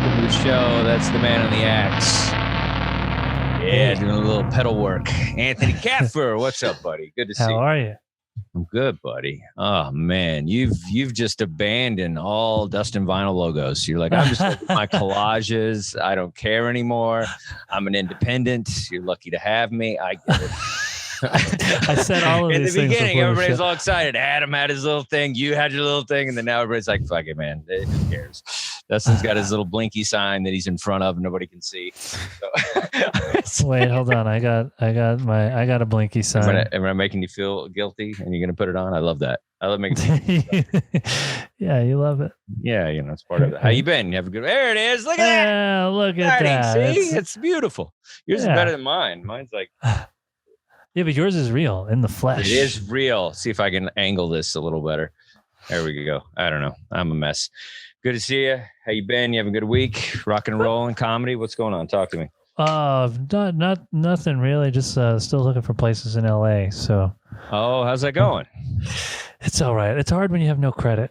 welcome to the show. That's the man on the axe. Yeah, doing a little pedal work. Anthony Kapfer, what's up, buddy? Good to see you. How are you? I'm good, buddy. Oh man, you've just abandoned all Dustin vinyl logos. You're like, I'm just looking at my collages. I don't care anymore. I'm an independent. You're lucky to have me. I get it. I said all of in these the things beginning, before everybody was all excited. Adam had his little thing, you had your little thing, and then now everybody's like, "Fuck it, man. Who cares?" Dustin's got his little blinky sign that he's in front of, and nobody can see. So. Wait, hold on. I got a blinky sign. Am I making you feel guilty? And you're gonna put it on? I love that. I love making. Yeah, you love it. Yeah, it's part of it. How you been? You have a good. There it is. Look at that. Yeah, look at that. See, it's beautiful. Yours is better than mine. Mine's like. Yeah, but yours is real in the flesh. It is real. See if I can angle this a little better. There we go. I don't know. I'm a mess. Good to see you. How you been? You having a good week? Rock and roll and comedy? What's going on? Talk to me. Nothing really. Just still looking for places in LA. So. Oh, how's that going? It's all right. It's hard when you have no credit.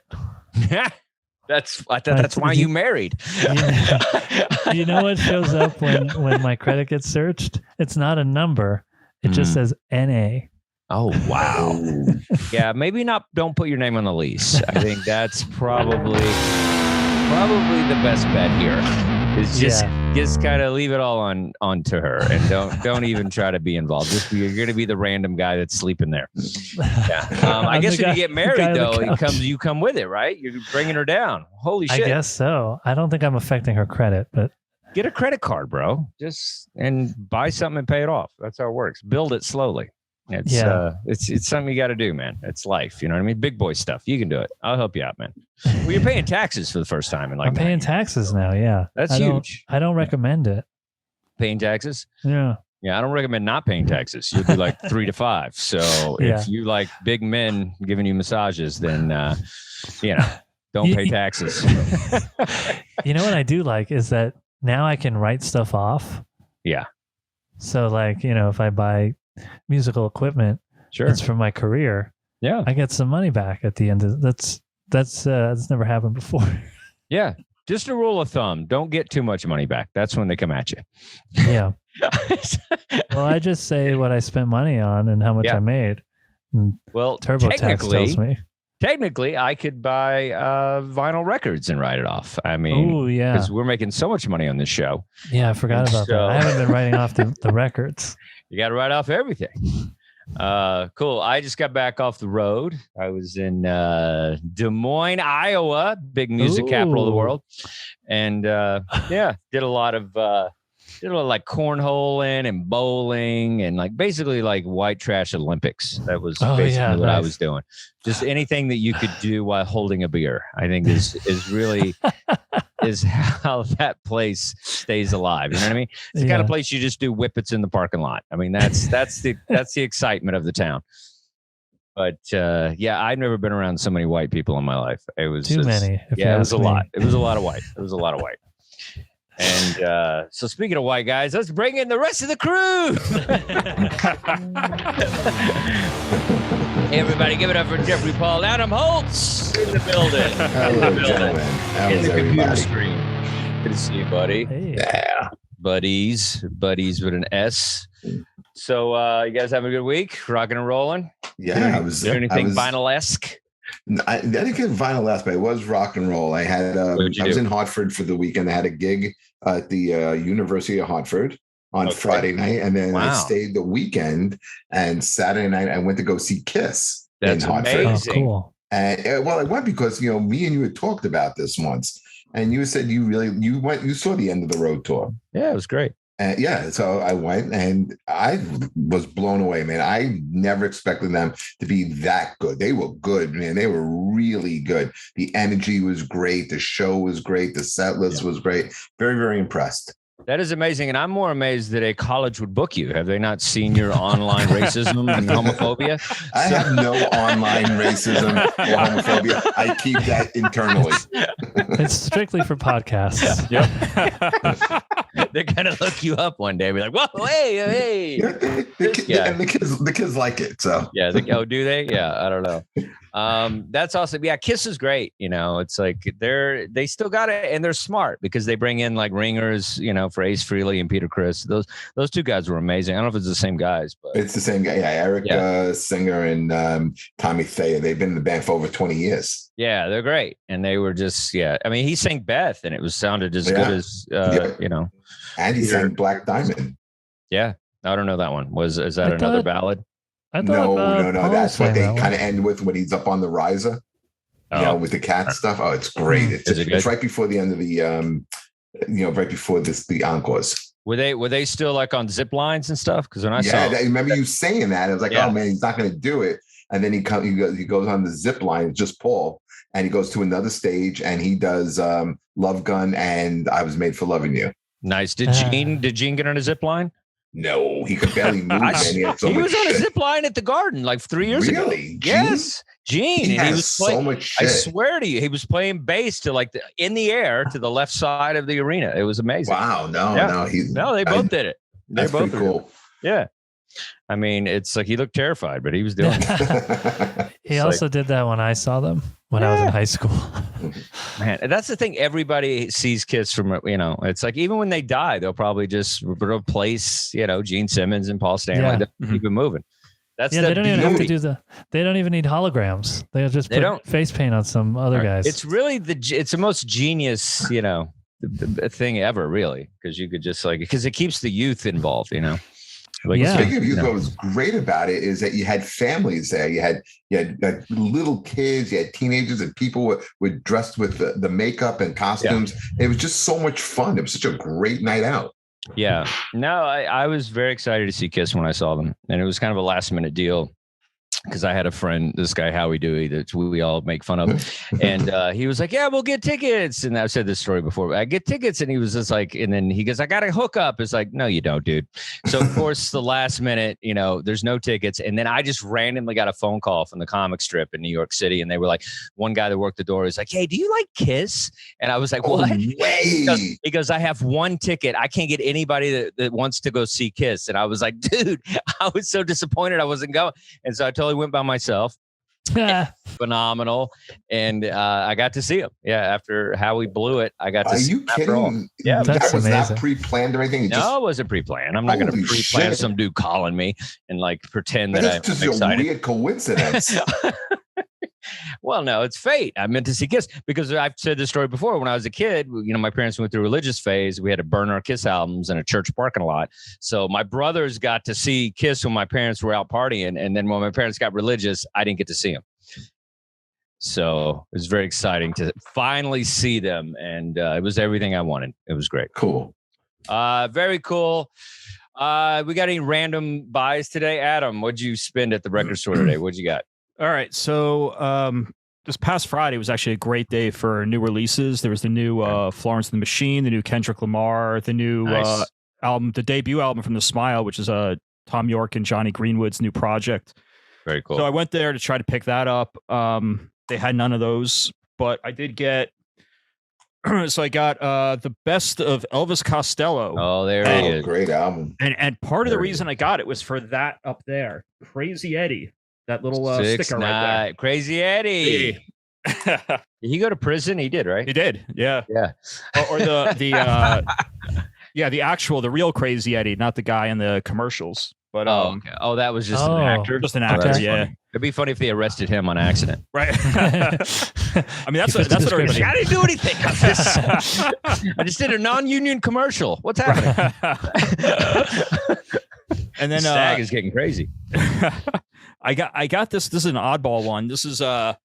That's why you married. You know what shows up when my credit gets searched? It's not a number. It just says NA. Oh, wow. Yeah, maybe not. Don't put your name on the lease. I think that's probably the best bet here. Is just kind of leave it all on to her and don't even try to be involved. You're going to be the random guy that's sleeping there. Yeah. I guess when you get married though, you come with it, right? You're bringing her down. Holy shit. I guess so. I don't think I'm affecting her credit, but. Get a credit card, bro. And buy something and pay it off. That's how it works. Build it slowly. It's something you got to do, man. It's life. You know what I mean? Big boy stuff. You can do it. I'll help you out, man. Well, you're paying taxes for the first time in like. I'm paying taxes now. Yeah, that's huge. I don't recommend it. Paying taxes? Yeah. Yeah, I don't recommend not paying taxes. You'll be like 3 to 5. So if you like big men giving you massages, then don't pay taxes. You know what I do like is that. Now I can write stuff off. Yeah. So if I buy musical equipment, it's from my career. Yeah. I get some money back at the end of that's never happened before. Yeah. Just a rule of thumb. Don't get too much money back. That's when they come at you. Yeah. Well, I just say what I spent money on and how much I made. And TurboTax tells me. Technically, I could buy vinyl records and write it off. I mean, because we're making so much money on this show. Yeah, I forgot about that. I haven't been writing off the records. You got to write off everything. Cool. I just got back off the road. I was in Des Moines, Iowa, big music capital of the world. And did a lot of like cornholing and bowling and basically white trash Olympics. That was basically what I was doing. Just anything that you could do while holding a beer, I think is really is how that place stays alive. You know what I mean? It's the kind of place you just do whippets in the parking lot. I mean, that's the excitement of the town. But I've never been around so many white people in my life. It was too many. Yeah, it was a lot. It was a lot of white. It was a lot of white. And so speaking of white guys, let's bring in the rest of the crew. Everybody give it up for Jeffrey Paul. Adam Holtz in the building. Hello, gentlemen. In the computer screen. Good to see you, buddy. Hey. Yeah. Buddies with an S. So you guys having a good week? Rocking and rolling? Yeah. Anything vinyl-esque? I didn't get vinyl-esque, but it was rock and roll. I had I was in Hartford for the weekend. I had a gig at the University of Hartford on Friday night, and then I stayed the weekend. And Saturday night, I went to go see Kiss in Hartford. Amazing. Oh, cool. And I went because me and you had talked about this once, and you said you saw the End of the Road tour. Yeah, it was great. So I went and I was blown away, man. I never expected them to be that good. They were good, man. They were really good. The energy was great. The show was great. The set list was great. Very, very impressed. That is amazing. And I'm more amazed that a college would book you. Have they not seen your online racism and homophobia? I have no online racism or homophobia. I keep that internally. It's strictly for podcasts. Yep. They're going to look you up one day and be like, whoa, hey. Yeah, the kids like it. So yeah. Do they? Yeah, I don't know. That's awesome. Yeah, Kiss is great. It's like they still got it, and they're smart because they bring in like ringers, for Ace Frehley and Peter Criss. Those two guys were amazing. I don't know if it's the same guys, but it's the same guy. Yeah, Eric Singer and Tommy Thayer. They've been in the band for over 20 years. Yeah, they're great, and they were just I mean, he sang Beth, and it sounded as good as And he sang Black Diamond. Yeah, I don't know that one. Is that another ballad? No. That's what they kind of end with when he's up on the riser, with the cat stuff. Oh, it's great. It's right before the end of the, right before the encores. Were they still like on zip lines and stuff? Because when I saw, I remember you saying that. I was like, oh man, he's not going to do it. And then he goes on the zip line, just Paul, and he goes to another stage and he does Love Gun and I Was Made for Loving You. Nice. Did Gene get on a zip line? No, he could barely move. He was on a zip line at the Garden like 3 years ago. Really? Yes, Gene. He was playing so much shit. I swear to you, he was playing bass to in the air to the left side of the arena. It was amazing. Wow. They both did it. That's pretty cool. Yeah. I mean, it's like he looked terrified, but he was doing it. He also did that when I saw them when I was in high school. Man, that's the thing. Everybody sees Kiss from, it's like even when they die, they'll probably just replace, Gene Simmons and Paul Stanley. Yeah. Keep it moving. That's they don't even have to do they don't even need holograms. They'll just put face paint on some other guys. It's really it's the most genius, thing ever, really, because you could just because it keeps the youth involved, Speaking of youth, what was great about it is that you had families there. You had little kids, you had teenagers, and people were dressed with the makeup and costumes. Yeah. It was just so much fun. It was such a great night out. Yeah. No, I was very excited to see Kiss when I saw them, and it was kind of a last minute deal. Because I had a friend, this guy Howie Dewey, that we all make fun of, and he was like, "Yeah, we'll get tickets." And I've said this story before. But I get tickets, and he was just like, and then he goes, "I got a hookup." It's like, no, you don't, dude. So of course, the last minute, there's no tickets, and then I just randomly got a phone call from the comic strip in New York City, and they were like, one guy that worked the door was like, "Hey, do you like Kiss?" And I was like, "What?" He goes, "I have one ticket. I can't get anybody that wants to go see Kiss." And I was like, "Dude," I was so disappointed I wasn't going, and so I totally went by myself. Phenomenal. And I got to see him. Yeah, after Howie blew it, I got to see him. Are you kidding? Yeah, that was not pre-planned or anything? No, it wasn't pre-planned. I'm not going to pre-plan some dude calling me and pretend that I'm excited. It's just a weird coincidence. Well, no, it's fate. I meant to see Kiss because I've said this story before. When I was a kid, my parents went through a religious phase. We had to burn our Kiss albums in a church parking lot. So my brothers got to see Kiss when my parents were out partying. And then when my parents got religious, I didn't get to see them. So it was very exciting to finally see them. And it was everything I wanted. It was great. Cool. Very cool. We got any random buys today? Adam, what'd you spend at the record store today? What'd you got? All right, so this past Friday was actually a great day for new releases. There was the new Florence and the Machine, the new Kendrick Lamar, the new album, the debut album from The Smile, which is Tom York and Johnny Greenwood's new project. Very cool. So I went there to try to pick that up. They had none of those, but I did get. So I got the best of Elvis Costello. Oh, there he is. Great album. And part of the reason I got it was for that up there, Crazy Eddie. That little sticker right there. Crazy Eddie. Did he go to prison? He did, right? He did. Yeah. Yeah. Or the the real Crazy Eddie, not the guy in the commercials. But okay. Oh, that was just an actor. Just an actor. Yeah. Funny. It'd be funny if they arrested him on accident. Right. I mean, that's what everybody. I didn't do anything. I just did a non-union commercial. What's happening? And then Stag is getting crazy. I got this. This is an oddball one. This is it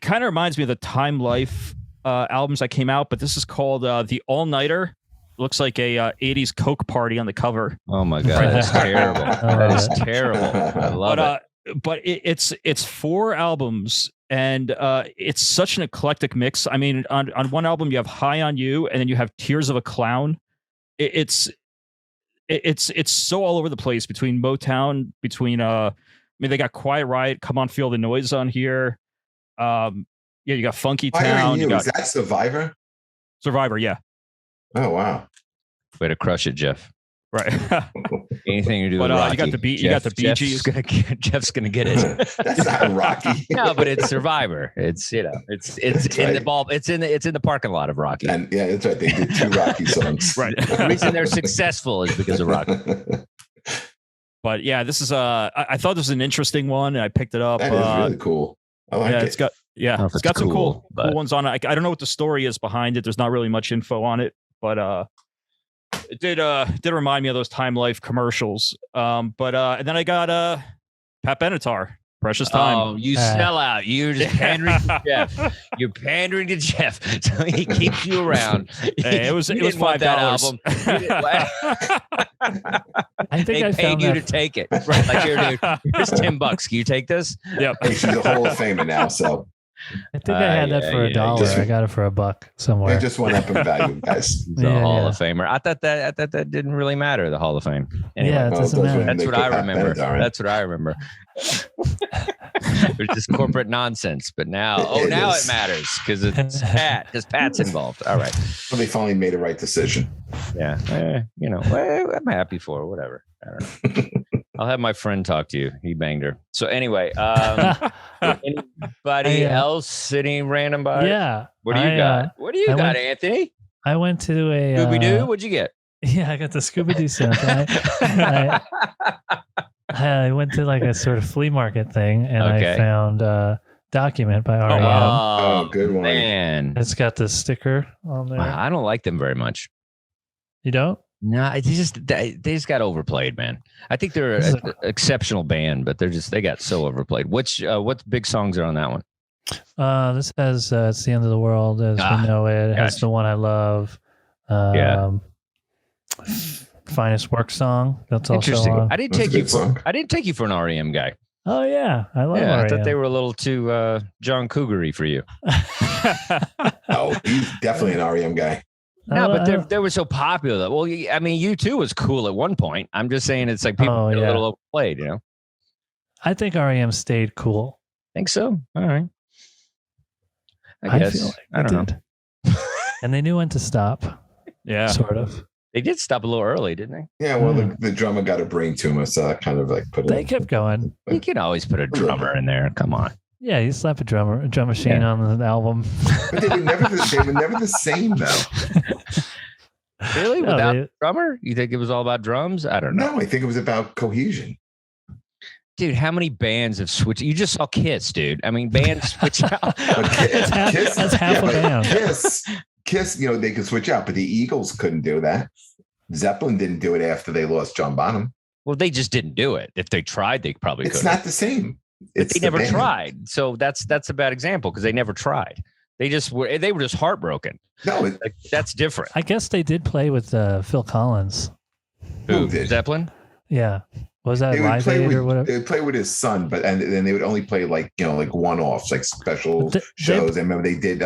kind of reminds me of the Time Life albums that came out, but this is called The All Nighter. Looks like a 80s Coke party on the cover. Oh my god, that's terrible. That is terrible. I love it. But it's 4 albums, and it's such an eclectic mix. I mean, on one album you have High on You, and then you have Tears of a Clown. It's so all over the place between Motown, they got Quiet Riot, Come On Feel the Noise on here. You got Funky Town. Is that Survivor? Survivor, yeah. Oh wow. Way to crush it, Jeff. Right. Anything to do with Rocky. You got the Bee Gees. Jeff's gonna get it. That's not Rocky. No, but it's Survivor. It's it's in the ball. It's in the parking lot of Rocky. And yeah, that's right. They did 2 Rocky songs. Right. The reason they're successful is because of Rocky. But yeah, this is I thought this was an interesting one, and I picked it up. That is really cool. I like it. It's got some cool ones on it. I don't know what the story is behind it. There's not really much info on it, but it did remind me of those Time Life commercials. And then I got Pat Benatar, Precious Time. Oh, you sell out. You're just pandering to Jeff. You're pandering to Jeff, so he keeps you around. Hey, it was $5. I think I paid you to take it. Right, like here, dude. Here's $10. Can you take this? Yep. She's a Hall of Famer now, so. I think I had that for $1. I got it for $1 somewhere. It just went up in value, guys. The Hall of Famer. I thought that didn't really matter. The Hall of Fame. Anyway, it doesn't matter. That's what I remember. That's what I remember. It was just corporate nonsense, but now it matters because it's Pat. Because Pat's involved. All right. Well, they finally made a right decision. Yeah, I'm happy for her. Whatever. I don't know. I'll have my friend talk to you. He banged her. So anyway, anybody else? Any random body? Yeah. What do you got? What do you got, Anthony? I went to a Scooby-Doo. What'd you get? Yeah, I got the Scooby-Doo soundtrack. I went to like a sort of flea market thing, and I found Document by R.E.M. Oh, good one. Man. It's got the sticker on there. I don't like them very much. You don't? No, they just got overplayed, man. I think they're an exceptional band, but they got so overplayed. What big songs are on that one? This has It's the End of the World as we know it. It has The One I Love. Finest Work Song. That's interesting. Also on. I didn't take you for an REM guy. Oh yeah, I love REM. I thought they were a little too John Cougar-y for you. Oh, he's definitely an REM guy. No, but they were so popular. Well, I mean, U2 was cool at one point. I'm just saying it's like people get a little overplayed, you know? I think REM stayed cool. Think so? All right. I guess. Feel like I don't know. And they knew when to stop. Yeah. Sort of. They did stop a little early, didn't they? Yeah, well, the drummer got a brain tumor, so I kind of like put it. They kept going. You can always put a drummer in there. Come on. Yeah, you slap a drum machine on the album. But they were never the same, though. Really? Without a drummer? You think it was all about drums? I don't know. No, I think it was about cohesion. Dude, how many bands have switched? You just saw Kiss, dude. I mean, bands switch out. That's half a band. Kiss, they could switch out, but the Eagles couldn't do that. Zeppelin didn't do it after they lost John Bonham. Well, they just didn't do it. If they tried, they probably could. It's not the same. But they never tried. So that's a bad example because they never tried. They were just heartbroken. No, that's different. I guess they did play with Phil Collins. Who did? Zeppelin? Yeah. Was that Live Aid or whatever? They would play with his son, but then they would only play like one-offs, like special shows. I remember they did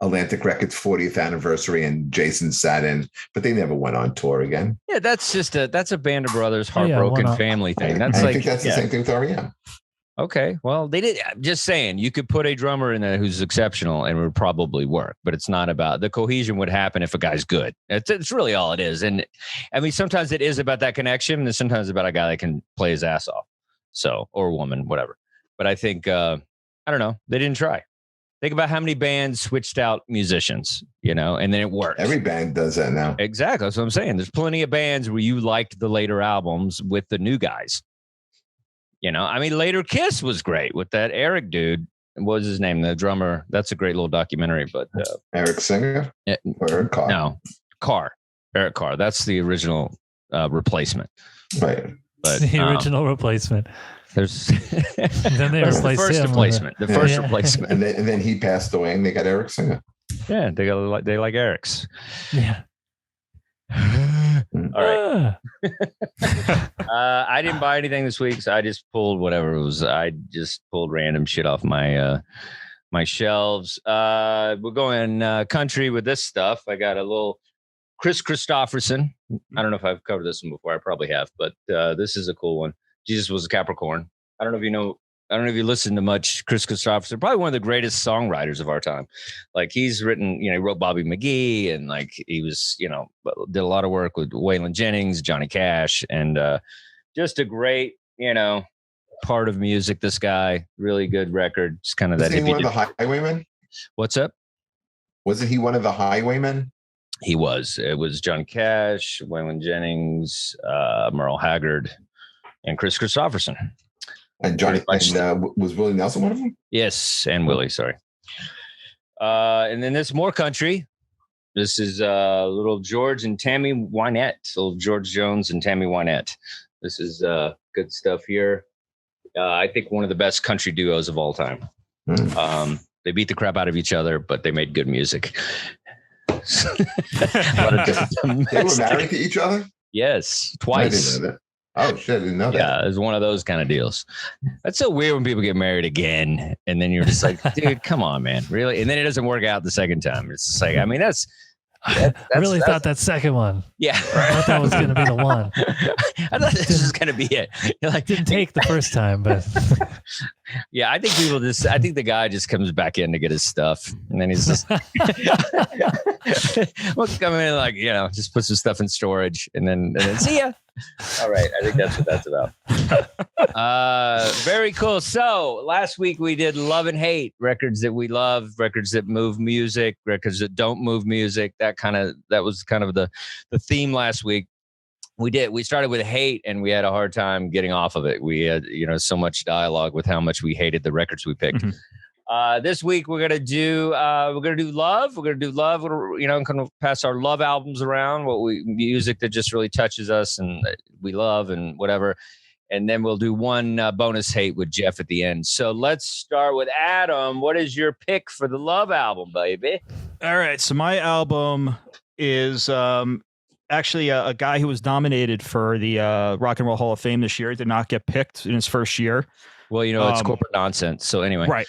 Atlantic Records 40th anniversary, and Jason sat in, but they never went on tour again. Yeah, that's a Band of Brothers heartbroken family thing. I think that's the same thing with REM. Okay, well, they did. Just saying, you could put a drummer in there who's exceptional and it would probably work, but it's not about the cohesion. Would happen if a guy's good. It's really all it is. And I mean, sometimes it is about that connection, and sometimes about a guy that can play his ass off. So, or a woman, whatever. But I think I don't know. They didn't try. Think about how many bands switched out musicians, and then it worked. Every band does that now. Exactly. That's what I'm saying. There's plenty of bands where you liked the later albums with the new guys. I mean, later Kiss was great with that Eric dude. What was his name? The drummer. That's a great little documentary. But Eric Singer or Eric Carr? No, Carr. Eric Carr. That's the original replacement. Right. But the original replacement. There's then they replaced the first him replacement. The first replacement. And then he passed away, and they got Eric Singer. Yeah, they like Eric's. Yeah. All right. I didn't buy anything this week, so I just pulled whatever it was. I just pulled random shit off my my shelves. We're going country with this stuff. I got a little Chris Christopherson. I don't know if I've covered this one before. I probably have, but this is a cool one. Jesus was a Capricorn. I don't know if you know I don't know if you listen to much Chris Christopherson, probably one of the greatest songwriters of our time. Like he's written, he wrote Bobby McGee, and like he was, did a lot of work with Waylon Jennings, Johnny Cash, and just a great, part of music. This guy, really good record. Just kind of that. Wasn't he one of the Highwaymen? What's up? Wasn't he one of the Highwaymen? He was. It was Johnny Cash, Waylon Jennings, Merle Haggard, and Chris Christopherson. And Johnny was Willie Nelson one of them? Yes, and Willie. Sorry. And then there's more country. This is little George and Tammy Wynette. Little George Jones and Tammy Wynette. This is good stuff here. I think one of the best country duos of all time. They beat the crap out of each other, but they made good music. They were married to each other? Yes, twice. I didn't know that. Oh shit, I didn't know that. Yeah, it was one of those kind of deals. That's so weird when people get married again, and then you're just like, dude, come on, man, really? And then it doesn't work out the second time. It's just like, I mean, I really thought that second one. Yeah, I thought that was going to be the one. I thought this was going to be it. You're like, didn't take the first time, but yeah, I think I think the guy just comes back in to get his stuff, and then he's just well, come in like just puts his stuff in storage, and then see ya. All right, I think that's what that's about. Very cool. So last week we did love and hate, records that we love, records that move music, records that don't move music. That was kind of the theme last week. We started with hate, and we had a hard time getting off of it. We had so much dialogue with how much we hated the records we picked. This week we're gonna do love. We're gonna do love. We're kind of pass our love albums around. Music that just really touches us and we love and whatever. And then we'll do one bonus hate with Jeff at the end. So let's start with Adam. What is your pick for the love album, baby? All right. So my album is actually a guy who was nominated for the Rock and Roll Hall of Fame this year. Did not get picked in his first year. Well, it's corporate nonsense. So anyway, right.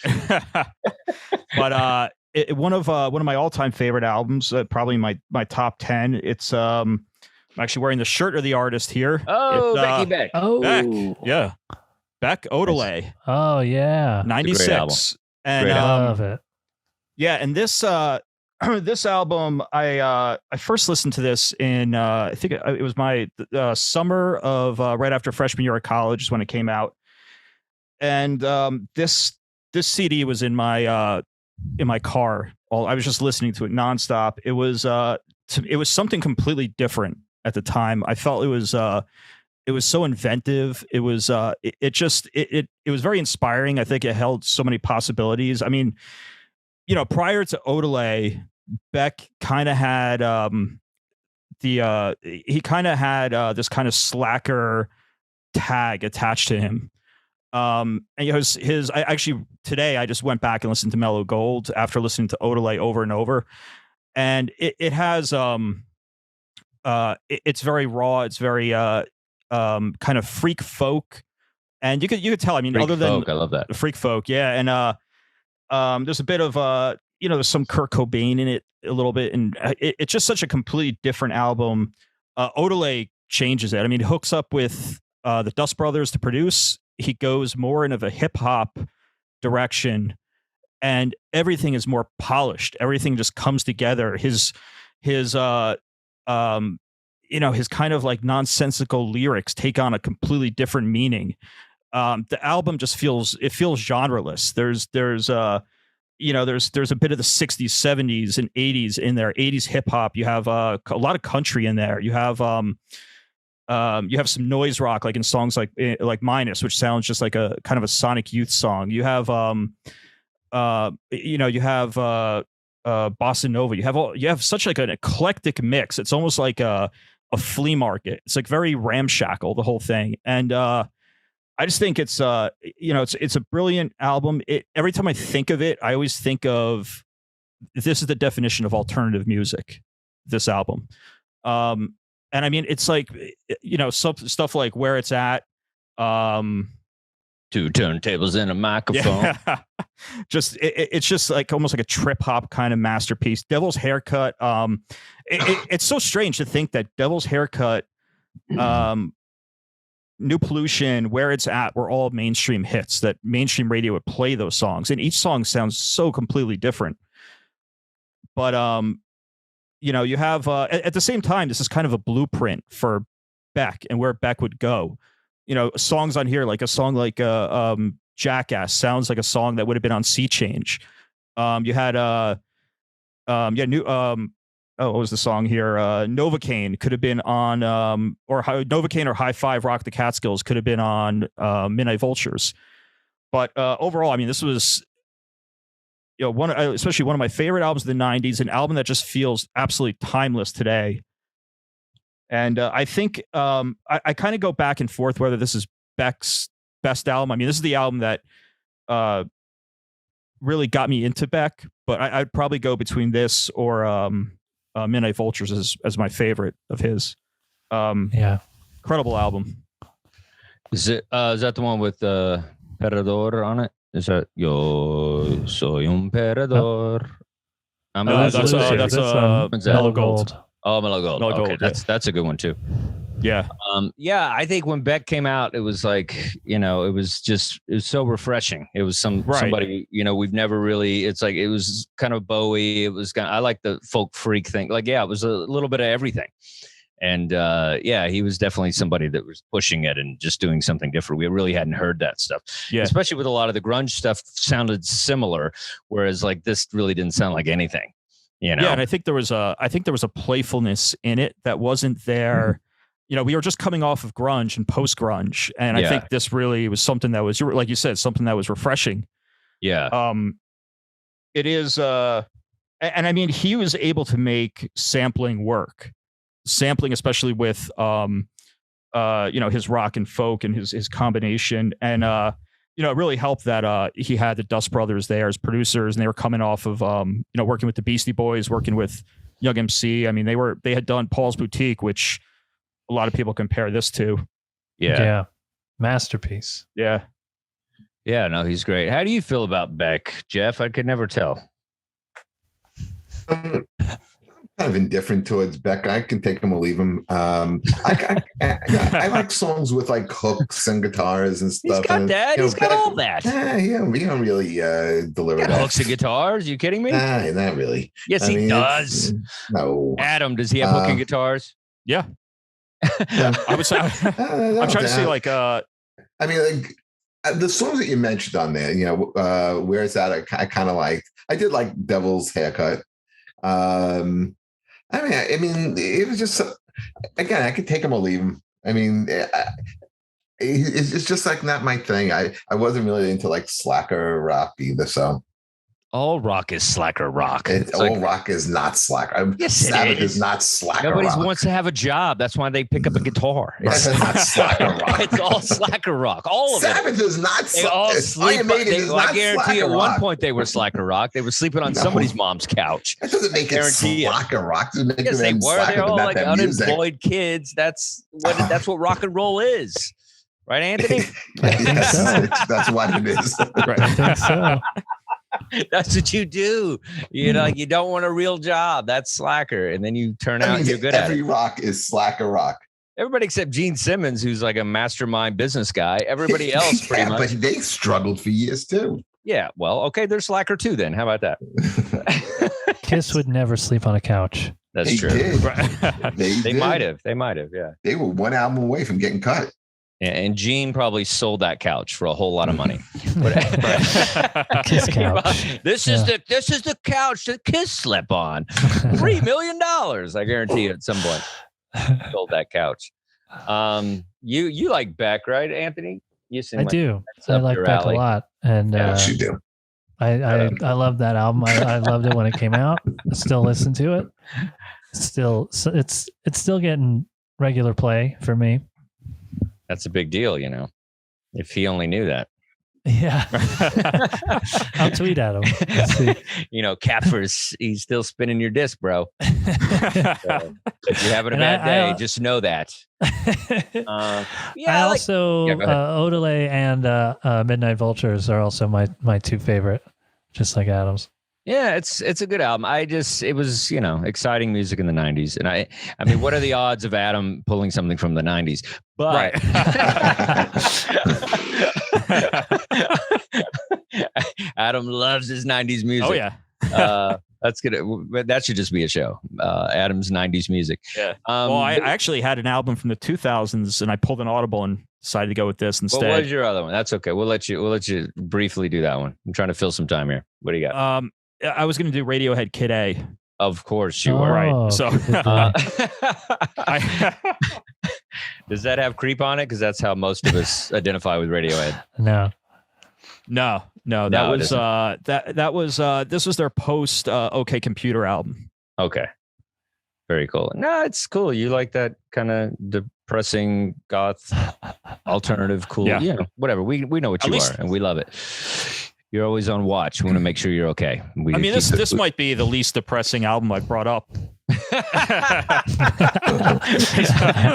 But one of my all-time favorite albums, probably my top 10. It's I'm actually wearing the shirt of the artist here. Oh, Becky Beck. Oh, Beck. Yeah, Beck Odelay. Oh yeah, 96. And I love it. Yeah, and this this album, I first listened to this in I think it was my summer of right after freshman year of college is when it came out. And this CD was in my car. I was just listening to it nonstop. It was something completely different at the time. I felt it was so inventive. It was it was very inspiring. I think it held so many possibilities. I mean, prior to Odelay, Beck kind of had this kind of slacker tag attached to him. And today I just went back and listened to Mellow Gold after listening to Odelay over and over, and it has it's very raw, it's very kind of freak folk, and you could tell. I mean, freak other than folk, I love that freak folk, yeah, and there's a bit of there's some Kurt Cobain in it a little bit, and it's just such a completely different album. Odelay changes it. I mean, he hooks up with the Dust Brothers to produce. He goes more into the hip hop direction, and everything is more polished. Everything just comes together. His kind of like nonsensical lyrics take on a completely different meaning. The album just feels genreless. There's a bit of the 60s, 70s, and 80s in there. 80s hip hop. You have a lot of country in there. You have some noise rock, like in songs like Minus, which sounds just like a kind of a Sonic Youth song. You have bossa nova. You have such like an eclectic mix. It's almost like a flea market. It's like very ramshackle, the whole thing. And I just think it's it's a brilliant album. Every time I think of it, I always think of this is the definition of alternative music. This album. And I mean, it's like, stuff like Where It's At. Two turntables and a microphone. Yeah. It's just like almost like a trip hop kind of masterpiece. Devil's Haircut. It's so strange to think that Devil's Haircut New Pollution, Where It's At were all mainstream hits that mainstream radio would play those songs, and each song sounds so completely different. But you have at the same time, this is kind of a blueprint for Beck and where Beck would go. Songs on here, like a song like Jackass sounds like a song that would have been on Sea Change. You had what was the song here? Novocaine could have been on Novocaine or High Five Rock the Catskills could have been on Midnight Vultures. But overall, I mean, this was especially one of my favorite albums of the 90s, an album that just feels absolutely timeless today. And I think I kind of go back and forth whether this is Beck's best album. I mean, this is the album that really got me into Beck, but I'd probably go between this or Midnight Vultures as my favorite of his. Incredible album. Is that the one with Perdedor on it? Is that Yo soy un perdedor? That's Mellow Gold. Oh, Mellow Gold. Okay, that's a good one too. Yeah. I think when Beck came out, it was like, it was so refreshing. It was somebody, we've never really, it's like, it was kind of Bowie. It was I like the folk freak thing. Like, it was a little bit of everything. And he was definitely somebody that was pushing it and just doing something different. We really hadn't heard that stuff. Yeah. Especially with a lot of the grunge stuff sounded similar, whereas like this really didn't sound like anything. Yeah, and I think there was a playfulness in it that wasn't there. We were just coming off of grunge and post grunge, and I think this really was something that was, like you said, something that was refreshing. Yeah. It is, and I mean, he was able to make sampling work. Sampling, especially with his rock and folk and his combination, and it really helped that he had the Dust Brothers there as producers, and they were coming off of working with the Beastie Boys, working with Young MC. I mean, they had done Paul's Boutique, which a lot of people compare this to. Yeah, masterpiece. Yeah, no, he's great. How do you feel about Beck, Jeff? I could never tell. Kind of indifferent towards Beck. I can take him or leave him. I like songs with like hooks and guitars and stuff. He's got that. He's got all that. We don't really deliver that. Hooks and guitars? Are you kidding me? Not really. Yes, he does. No. Adam, does he have hook and guitars? Yeah. I would say. I'm trying to say like. I mean, like the songs that you mentioned on there. Where It's At, I kind of liked. I did like Devil's Haircut. I mean, it was just, again, I could take him or leave him. I mean, it's just like not my thing. I wasn't really into like slacker rock either. So all rock is slacker rock. All rock is not slacker. Yes, Sabbath is not slacker Nobody rock. wants to have a job. That's why they pick up a guitar. It's not slacker rock. It's all slacker rock. All of Sabbath it. is not slacker rock. I guarantee you at one point they were slacker rock. They were sleeping on somebody's mom's couch. That doesn't make it slacker rock. Yes, they were. They're all like unemployed kids. That's what rock and roll is. Right, Anthony? That's what it is. Right. I think so. That's what you do. You don't want a real job. That's slacker. And then you turn out you're good at it. Every rock is slacker rock. Everybody except Gene Simmons, who's like a mastermind business guy. Everybody else pretty much. But they struggled for years too. Yeah. Well, okay. They're slacker too then. How about that? Kiss would never sleep on a couch. That's true. They might have. They might have. Yeah. They were one album away from getting cut. Yeah, and Gene probably sold that couch for a whole lot of money. Kiss couch. This is the couch that Kiss slept on. $3 million. I guarantee you at some point sold that couch. You like Beck, right, Anthony? I do. I like Beck a lot. And yes, you do. I love that album. I loved it when it came out. I still listen to it. It's still getting regular play for me. That's a big deal, if he only knew that. Yeah. I'll tweet at him. Kapfer, he's still spinning your disc, bro. So, if you're having a bad day, just know that. I also, Odelay and Midnight Vultures are also my two favorite, just like Adam's. Yeah, it's a good album. It was, exciting music in the 90s. And I mean, what are the odds of Adam pulling something from the 90s? But Adam loves his 90s music. Oh yeah. That's good. That should just be a show. Adam's 90s music. Yeah. Well, I actually had an album from the 2000s and I pulled an audible and decided to go with this instead. What was your other one? That's okay. We'll let you briefly do that one. I'm trying to fill some time here. What do you got? I was going to do Radiohead Kid A. Of course you were. Right. So does that have Creep on it? Because that's how most of us identify with Radiohead. No. That was this was their post OK Computer album. Okay. Very cool. No, it's cool. You like that kind of depressing goth alternative cool. Yeah, whatever. We know what you are and we love it. You're always on watch. We want to make sure you're okay. This might be the least depressing album I've brought up.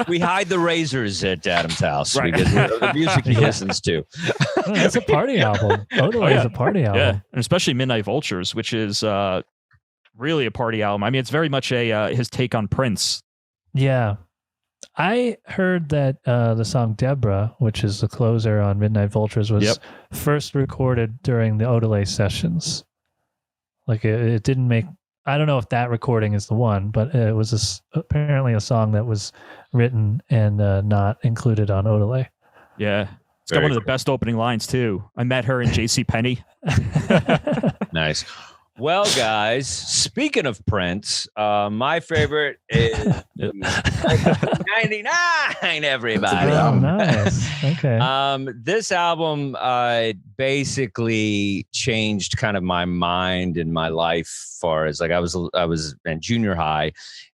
We hide the razors at Adam's house because the music he listens to. It's a party album. Totally is a party album. Yeah, and especially Midnight Vultures, which is really a party album. I mean, it's very much his take on Prince. Yeah. I heard that the song Deborah, which is the closer on Midnight Vultures, was first recorded during the Odelay sessions. Like it didn't make... I don't know if that recording is the one, but it was apparently a song that was written and not included on Odelay. Yeah. It's got one of the best opening lines, too. I met her in JCPenney. Nice. Well, guys, speaking of Prince, my favorite is 99, everybody. Oh, nice. Okay. This album basically changed kind of my mind and my life far as like I was in junior high.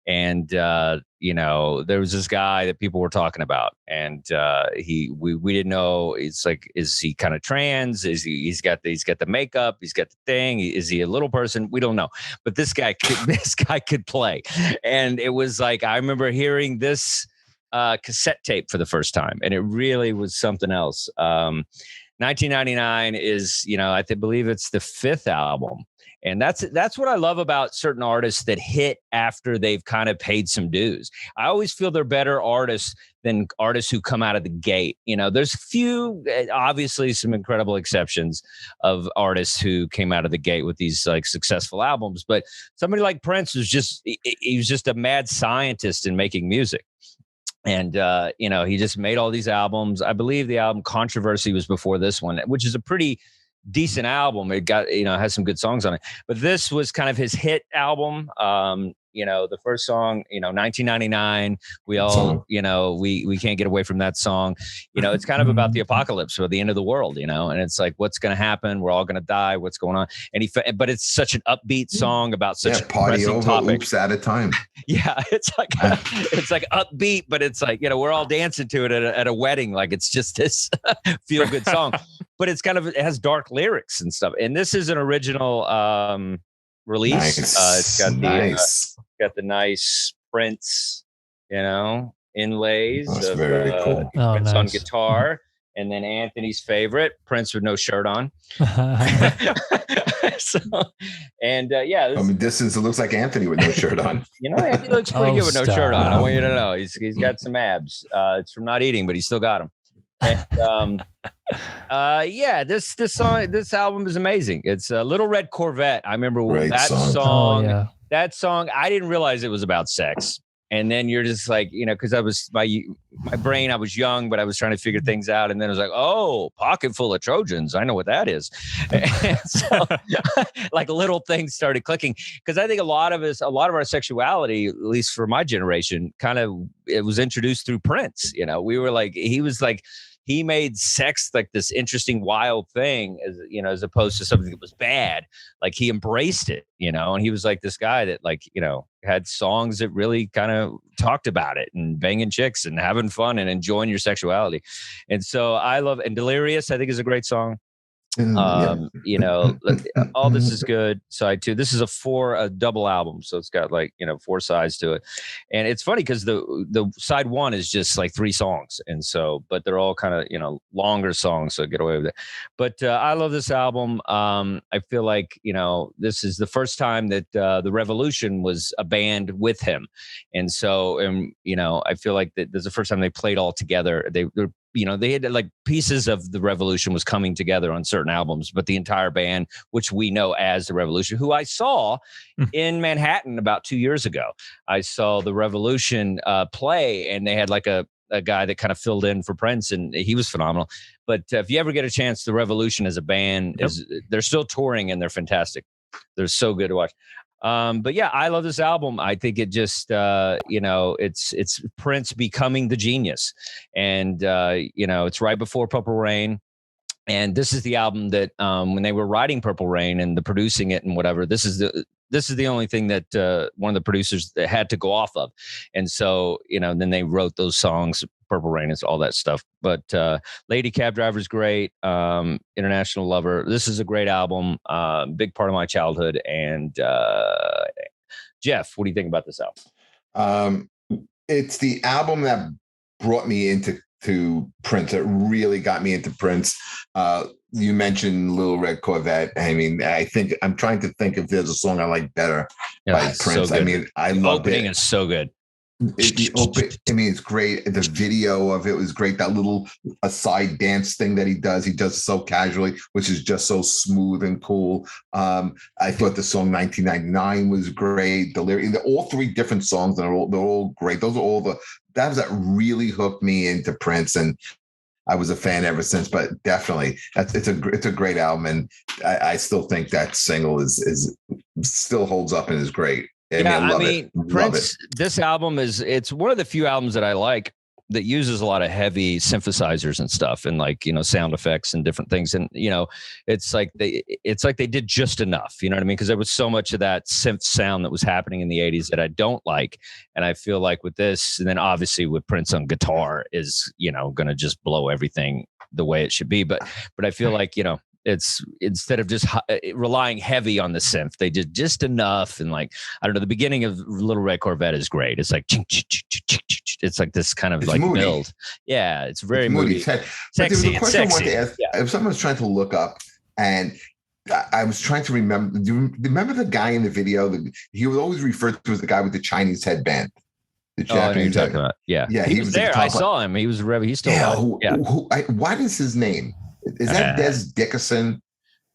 And, there was this guy that people were talking about and we didn't know. It's like, is he kind of trans? Is he's got the makeup, he's got the thing. Is he a little person? We don't know. But this guy could play. And it was like, I remember hearing this cassette tape for the first time. And it really was something else. 1999 is, I believe it's the 5th album. And that's what I love about certain artists that hit after they've kind of paid some dues. I always feel they're better artists than artists who come out of the gate. There's few, obviously some incredible exceptions of artists who came out of the gate with these like successful albums. But somebody like Prince was he was just a mad scientist in making music. And, he just made all these albums. I believe the album Controversy was before this one, which is a pretty decent album. It got, has some good songs on it, but this was kind of his hit album. The first song, 1999, we all, we can't get away from that song. It's kind of about the apocalypse or the end of the world, and it's like, what's going to happen? We're all going to die. What's going on? And but it's such an upbeat song about such a party over topic. Oops at a time. Yeah. It's like upbeat, but it's like, we're all dancing to it at a wedding. Like it's just this feel good song, but it has dark lyrics and stuff. And this is an original, release. Nice. It's got the nice prints, inlays. That's very cool. Prince on guitar, and then Anthony's favorite, Prince with no shirt on. Distance, it looks like Anthony with no shirt on. Anthony looks pretty good with no shirt on. I want you to know he's got some abs. It's from not eating, but he's still got them. And, this album is amazing. It's Little Red Corvette. I remember that song. That song, I didn't realize it was about sex. And then you're just like, because I was my brain, I was young, but I was trying to figure things out. And then it was like, oh, pocket full of Trojans. I know what that is. And so like little things started clicking. Because I think a lot of our sexuality, at least for my generation, it was introduced through Prince. We were like, he made sex like this interesting, wild thing, as opposed to something that was bad. Like he embraced it, and he was like this guy that had songs that really kind of talked about it and banging chicks and having fun and enjoying your sexuality. And so I love, and Delirious, I think is a great song. You know, all this is good. Side 2. This is a double album, so it's got like, you know, 4 sides to it. And it's funny because the side 1 is just like 3 songs, and so, but they're all kind of, you know, longer songs, so get away with it. But I love this album. I feel like, you know, this is the first time that the Revolution was a band with him, and so, you know, I feel like that this is the first time they played all together. They're, you know, they had like pieces of the Revolution was coming together on certain albums, but the entire band, which we know as the Revolution, who I saw in Manhattan about 2 years ago, I saw the Revolution play, and they had like a guy that kind of filled in for Prince, and he was phenomenal. But if you ever get a chance, the Revolution as a band they're still touring, and they're fantastic. They're so good to watch. But yeah, I love this album. I think it just, you know, it's Prince becoming the genius, and you know, it's right before Purple Rain. And this is the album that when they were writing Purple Rain and the producing it and whatever, this is the only thing that one of the producers that had to go off of. And so, you know, then they wrote those songs, Purple Rain and all that stuff. But Lady Cab Driver is great. International Lover. This is a great album. Big part of my childhood. And Jeff, what do you think about this album? It's the album that brought me into Prince. It really got me into Prince. You mentioned Little Red Corvette. I mean, I think I'm trying to think if there's a song I like better by Prince. So I mean, I love it. Opening is so good. I mean, it's great. The video of it was great. That little aside dance thing that he does so casually, which is just so smooth and cool. I thought the song 1999 was great. The lyric, all 3 different songs, they're all great. Those are all that really hooked me into Prince, and I was a fan ever since. But definitely, it's a great album, and I still think that single is still holds up and is great. I mean, Prince, this album it's one of the few albums that I like that uses a lot of heavy synthesizers and stuff, and like, you know, sound effects and different things. And, you know, it's like they did just enough, you know what I mean? Because there was so much of that synth sound that was happening in the 80s that I don't like. And I feel like with this, and then obviously with Prince on guitar is, you know, going to just blow everything the way it should be. But I feel like, you know, it's instead of just relying heavy on the synth, they did just enough. And like, I don't know, the beginning of Little Red Corvette is great. It's like, it's like this kind of like moody build. Yeah, it's very moody. Sexy. There was a question I wanted to ask. If someone was trying to look up, and I was trying to remember, do you remember the guy in the video? He was always referred to as the guy with the Chinese headband. The Japanese talking about. Yeah. He was there. I saw him. He was he's still what is his name? Is that Des Dickerson?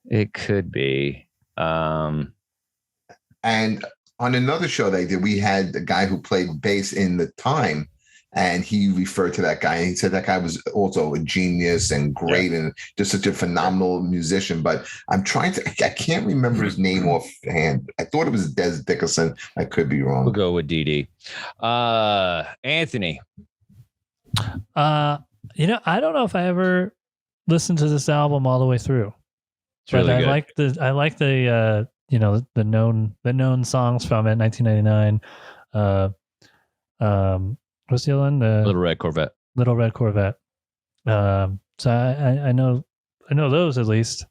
It could be. And on another show they did, we had a guy who played bass in The Time, and he referred to that guy. And he said that guy was also a genius and great and just such a phenomenal musician. But I can't remember his name offhand. I thought it was Des Dickerson. I could be wrong. We'll go with DD. Anthony. You know, I don't know if I ever listened to this album all the way through. It's really good. I like the you know, the known songs from it. 1999. What's the other one? Little Red Corvette. So I know those at least.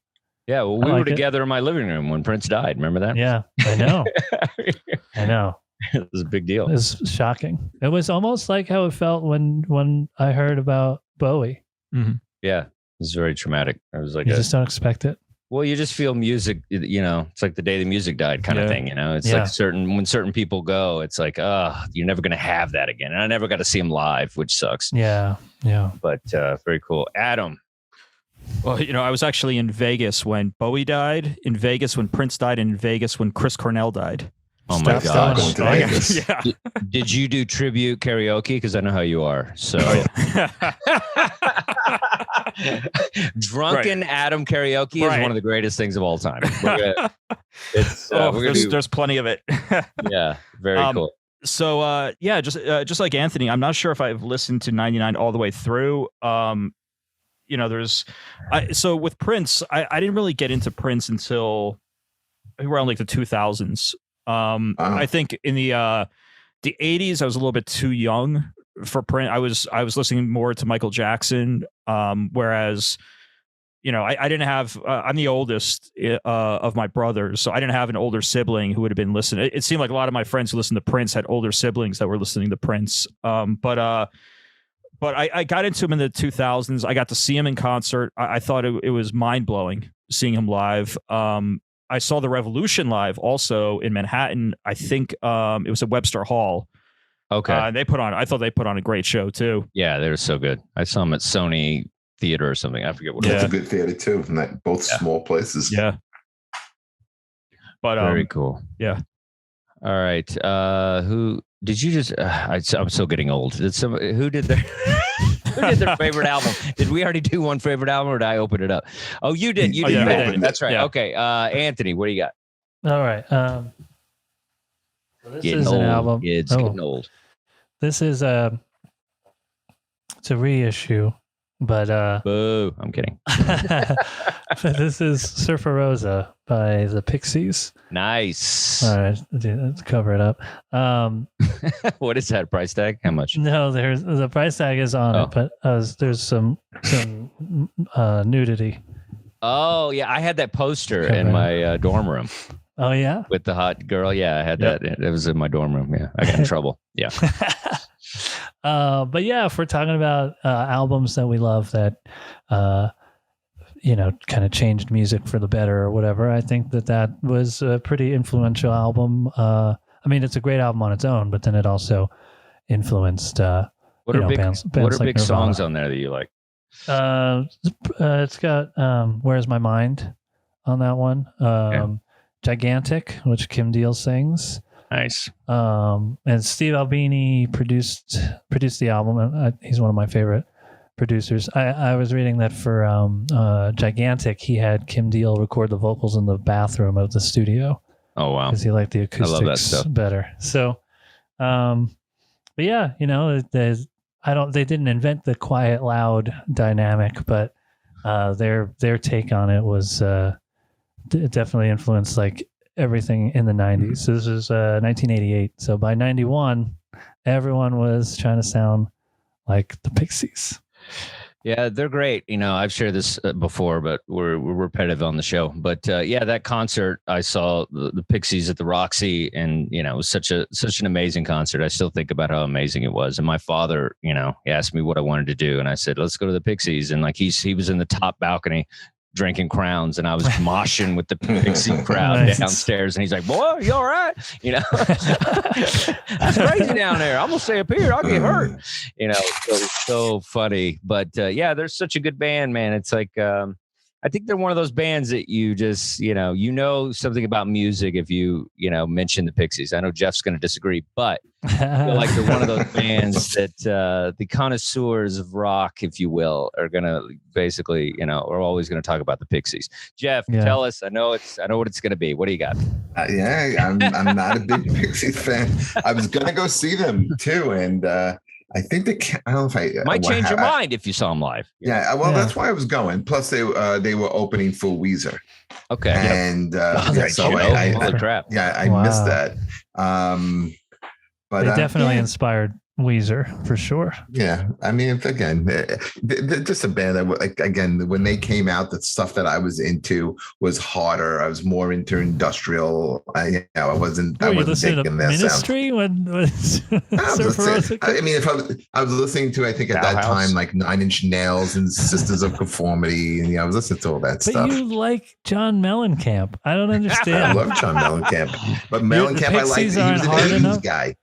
Yeah, well, we were together in my living room when Prince died. Remember that? Yeah, I know. I know. It was a big deal. It was shocking. It was almost like how it felt when I heard about Bowie. Mm-hmm. Yeah, it was very traumatic. I was like, you just don't expect it. Well, you just feel music, you know, it's like the day the music died kind of thing, you know, it's like when certain people go, it's like, you're never going to have that again. And I never got to see him live, which sucks. Yeah. Yeah. But very cool. Adam. Well, you know, I was actually in Vegas when Bowie died, in Vegas when Prince died, and in Vegas when Chris Cornell died. Oh my gosh. Yeah. Did you do tribute karaoke? Because I know how you are. So drunken Adam karaoke is one of the greatest things of all time. There's plenty of it. Yeah, very cool. So just like Anthony, I'm not sure if I've listened to 99 all the way through. You know, so with Prince, I didn't really get into Prince until around like the 2000s. I think in the 80s, I was a little bit too young for Prince. I was listening more to Michael Jackson, whereas, I didn't have, I'm the oldest of my brothers, so I didn't have an older sibling who would have been listening. It seemed like a lot of my friends who listened to Prince had older siblings that were listening to Prince. But I got into him in the 2000s. I got to see him in concert. I thought it was mind blowing seeing him live. I saw the Revolution live also in Manhattan. I think it was at Webster Hall. Okay. I thought they put on a great show too. Yeah, they were so good. I saw them at Sony Theater or something. I forget what it was. That's a good theater too, and that both small places. Yeah. But very cool. Yeah. All right. Who did you just? I'm still getting old. Who did their who did their favorite album? Did we already do one favorite album, or did I open it up? Oh, you did. You did. Yeah, That's right. Yeah. Okay. Anthony, what do you got? All right. So this getting is old. an album. It's getting old. This is it's a reissue, but boo! I'm kidding. But this is Surfer Rosa by the Pixies. Nice. All right, let's cover it up. What is that price tag? How much? No, there's the price tag is on it, but there's some nudity. Oh yeah, I had that poster in my dorm room. Oh yeah, with the hot girl. Yeah, I had that. It was in my dorm room. Yeah, I got in trouble. Yeah. But yeah, if we're talking about albums that we love that kind of changed music for the better or whatever, I think that was a pretty influential album. I mean, it's a great album on its own, but then it also influenced what are big like songs on there that you like? It's got Where's My Mind on that one. Gigantic, which Kim Deal sings. Nice. And Steve Albini produced the album. He's one of my favorite producers. I was reading that for Gigantic, he had Kim Deal record the vocals in the bathroom of the studio. Oh wow! Because he liked the acoustics better. So, but yeah, they didn't invent the quiet, loud dynamic, but their take on it was it definitely influenced like everything in the 90s. So this is 1988. So by 91, everyone was trying to sound like the Pixies. Yeah, they're great. I've shared this before, but we're repetitive on the show. But yeah, that concert, I saw the Pixies at the Roxy, and it was such an amazing concert. I still think about how amazing it was. And my father, he asked me what I wanted to do, and I said, let's go to the Pixies. And like he was in the top balcony drinking Crowns, and I was moshing with the Pixie crowd downstairs, and he's like, boy, you all right? That's crazy down there. I'm gonna stay up here, I'll get hurt. So funny. But yeah, they're such a good band, man. It's like I think they're one of those bands that you just something about music if you mention the Pixies. I know Jeff's going to disagree, but I feel like they're one of those bands that the connoisseurs of rock, if you will, are going to basically are always going to talk about the Pixies. Jeff, tell us. I know what it's going to be. What do you got? I'm not a big Pixies fan. I was going to go see them too, and I think I don't know if I might change your mind if you saw them live. Yeah, well, that's why I was going. Plus, they were opening for Weezer. Okay, and holy crap! Yeah, I missed that. But they definitely inspired Weezer for sure. Yeah, I mean, again, they're just a band that, when they came out, the stuff that I was into was harder. I was more into industrial. I wasn't taking their Ministry sound. I was listening to, I think at that time, like 9 Inch Nails and Sisters of Conformity, and I was listening to all that stuff. But you like John Mellencamp? I don't understand. I love John Mellencamp, but Mellencamp, I like. He was an 80s guy.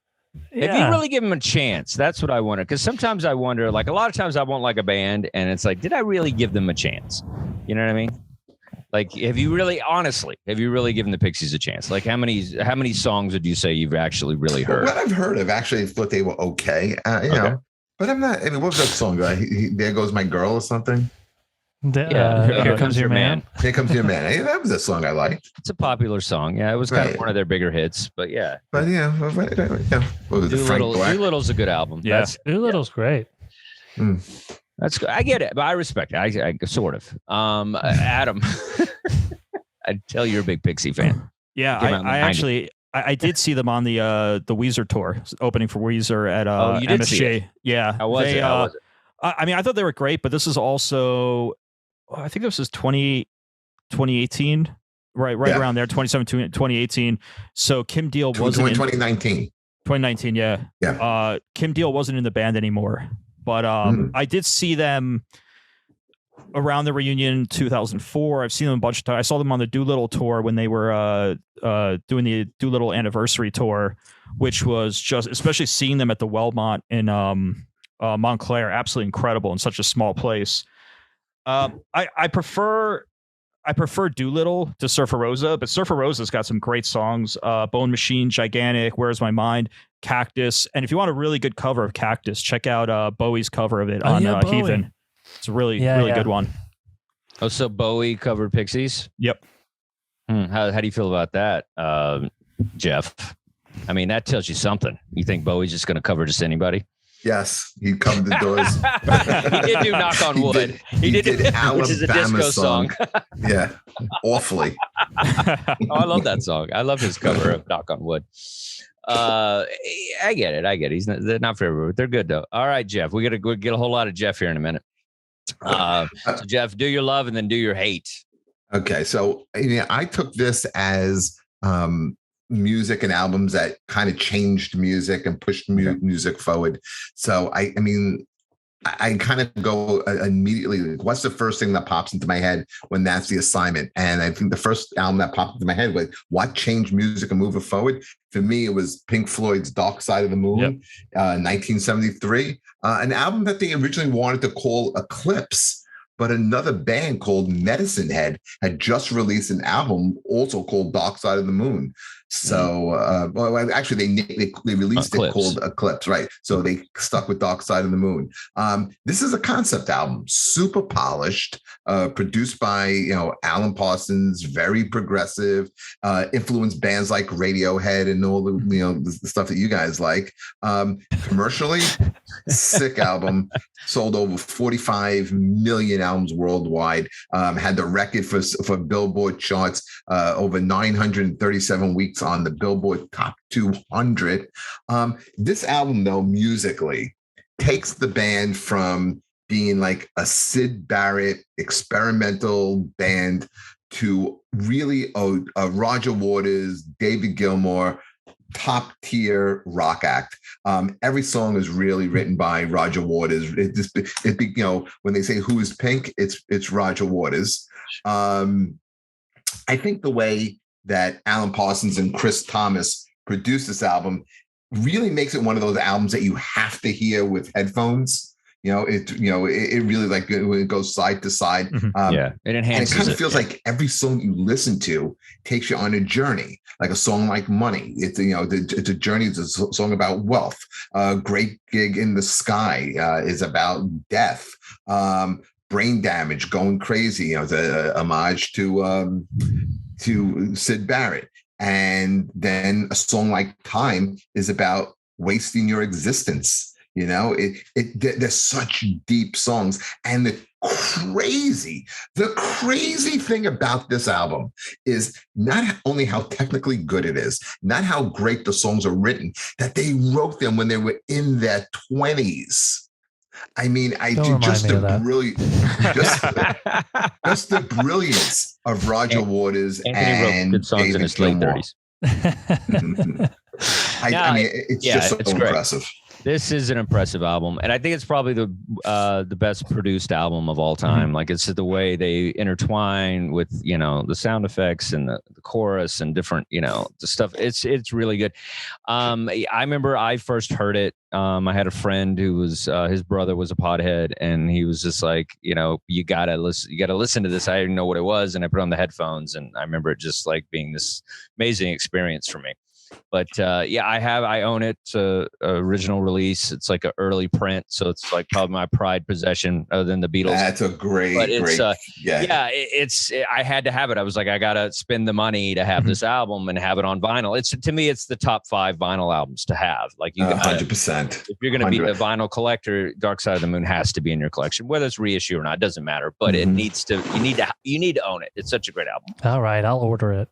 Yeah. If you really give them a chance, that's what I wonder. Because sometimes I wonder, like a lot of times I won't like a band, and it's like, did I really give them a chance? You know what I mean? Like, have you really given the Pixies a chance? Like, how many songs would you say you've actually really heard? What I've heard, I've actually thought they were okay. But I'm not. I mean, what was that song? There Goes My Girl or something? Here Comes Your Man. Here Comes Your Man. Hey, that was a song I liked. It's a popular song. Yeah, it was kind of one of their bigger hits. But yeah. But yeah. Doolittle's a good album. Yeah, Doolittle's great. That's good. I get it, but I respect it. I sort of. Adam, I tell you're a big Pixie fan. Yeah, I actually. I did see them on the Weezer tour, opening for Weezer at you did MSG. See it? Yeah. How was it? I mean, I thought they were great, but this is also I think this was 2018, right around there, 2017, 2018. So Kim Deal wasn't 2019. 2019, yeah. Kim Deal wasn't in the band anymore, but I did see them around the reunion 2004. I've seen them a bunch of times. I saw them on the Doolittle tour when they were doing the Doolittle anniversary tour, which was just, especially seeing them at the Wellmont in Montclair, absolutely incredible in such a small place. I prefer Doolittle to Surfer Rosa, but Surfer Rosa's got some great songs. Bone Machine, Gigantic, Where's My Mind, Cactus. And if you want a really good cover of Cactus, check out Bowie's cover of it on Heathen. It's a really good one. Oh, so Bowie covered Pixies? Yep. How do you feel about that, Jeff? I mean, that tells you something. You think Bowie's just going to cover just anybody? Yes, he covered the doors. He did do Knock on Wood. He did Alabama, which is a disco song. Yeah, awfully. I love that song. I love his cover of Knock on Wood. I get it. They're not for everyone. They're good though. All right, Jeff. We got to get a whole lot of Jeff here in a minute. So Jeff, do your love and then do your hate. Okay, so I took this as music and albums that kind of changed music and pushed music forward. So I kind of go immediately, what's the first thing that pops into my head when that's the assignment? And I think the first album that popped into my head was what changed music and moving forward. For me, it was Pink Floyd's Dark Side of the Moon, 1973, an album that they originally wanted to call Eclipse. But another band called Medicine Head had just released an album also called Dark Side of the Moon. So, actually, they released it called Eclipse, right? So they stuck with Dark Side of the Moon. This is a concept album, super polished, produced by Alan Parsons, very progressive, influenced bands like Radiohead and all the stuff that you guys like. Commercially, sick album. Sold over 45 million albums worldwide. Had the record for Billboard charts, over 937 weeks on the Billboard Top 200. This album, though, musically takes the band from being like a Syd Barrett experimental band to really a Roger Waters, David Gilmour, top tier rock act. Every song is really written by Roger Waters. When they say who is Pink, it's Roger Waters. I think the way that Alan Parsons and Chris Thomas produced this album really makes it one of those albums that you have to hear with headphones. It really, like, it goes side to side. It enhances. And it kind of feels like every song you listen to takes you on a journey, like a song like Money. It's it's a journey. It's a song about wealth. Great Gig in the Sky is about death. Brain Damage, Going Crazy. It's a homage to Syd Barrett. And then a song like Time is about wasting your existence. There's such deep songs. And the crazy thing about this album is not only how technically good it is, not how great the songs are written, that they wrote them when they were in their 20s. I mean, just the brilliance of Roger Waters and good songs David in his late Gilmour. 30s. It's just so impressive. This is an impressive album, and I think it's probably the best produced album of all time. Like, it's the way they intertwine with the sound effects and the chorus and different the stuff. It's really good. I remember I first heard it. I had a friend who was his brother was a pothead, and he was just like, you gotta listen to this. I didn't know what it was, and I put on the headphones, and I remember it just like being this amazing experience for me. But I own it. It's a original release. It's like an early print, so it's like probably my pride possession other than the Beatles. That's a great. I had to have it. I was like, I gotta spend the money to have this album and have it on vinyl. To me, it's the top 5 vinyl albums to have. Like, you 100%. If you're gonna be a vinyl collector, Dark Side of the Moon has to be in your collection, whether it's reissue or not. It doesn't matter, but it needs to. You need to own it. It's such a great album. All right, I'll order it.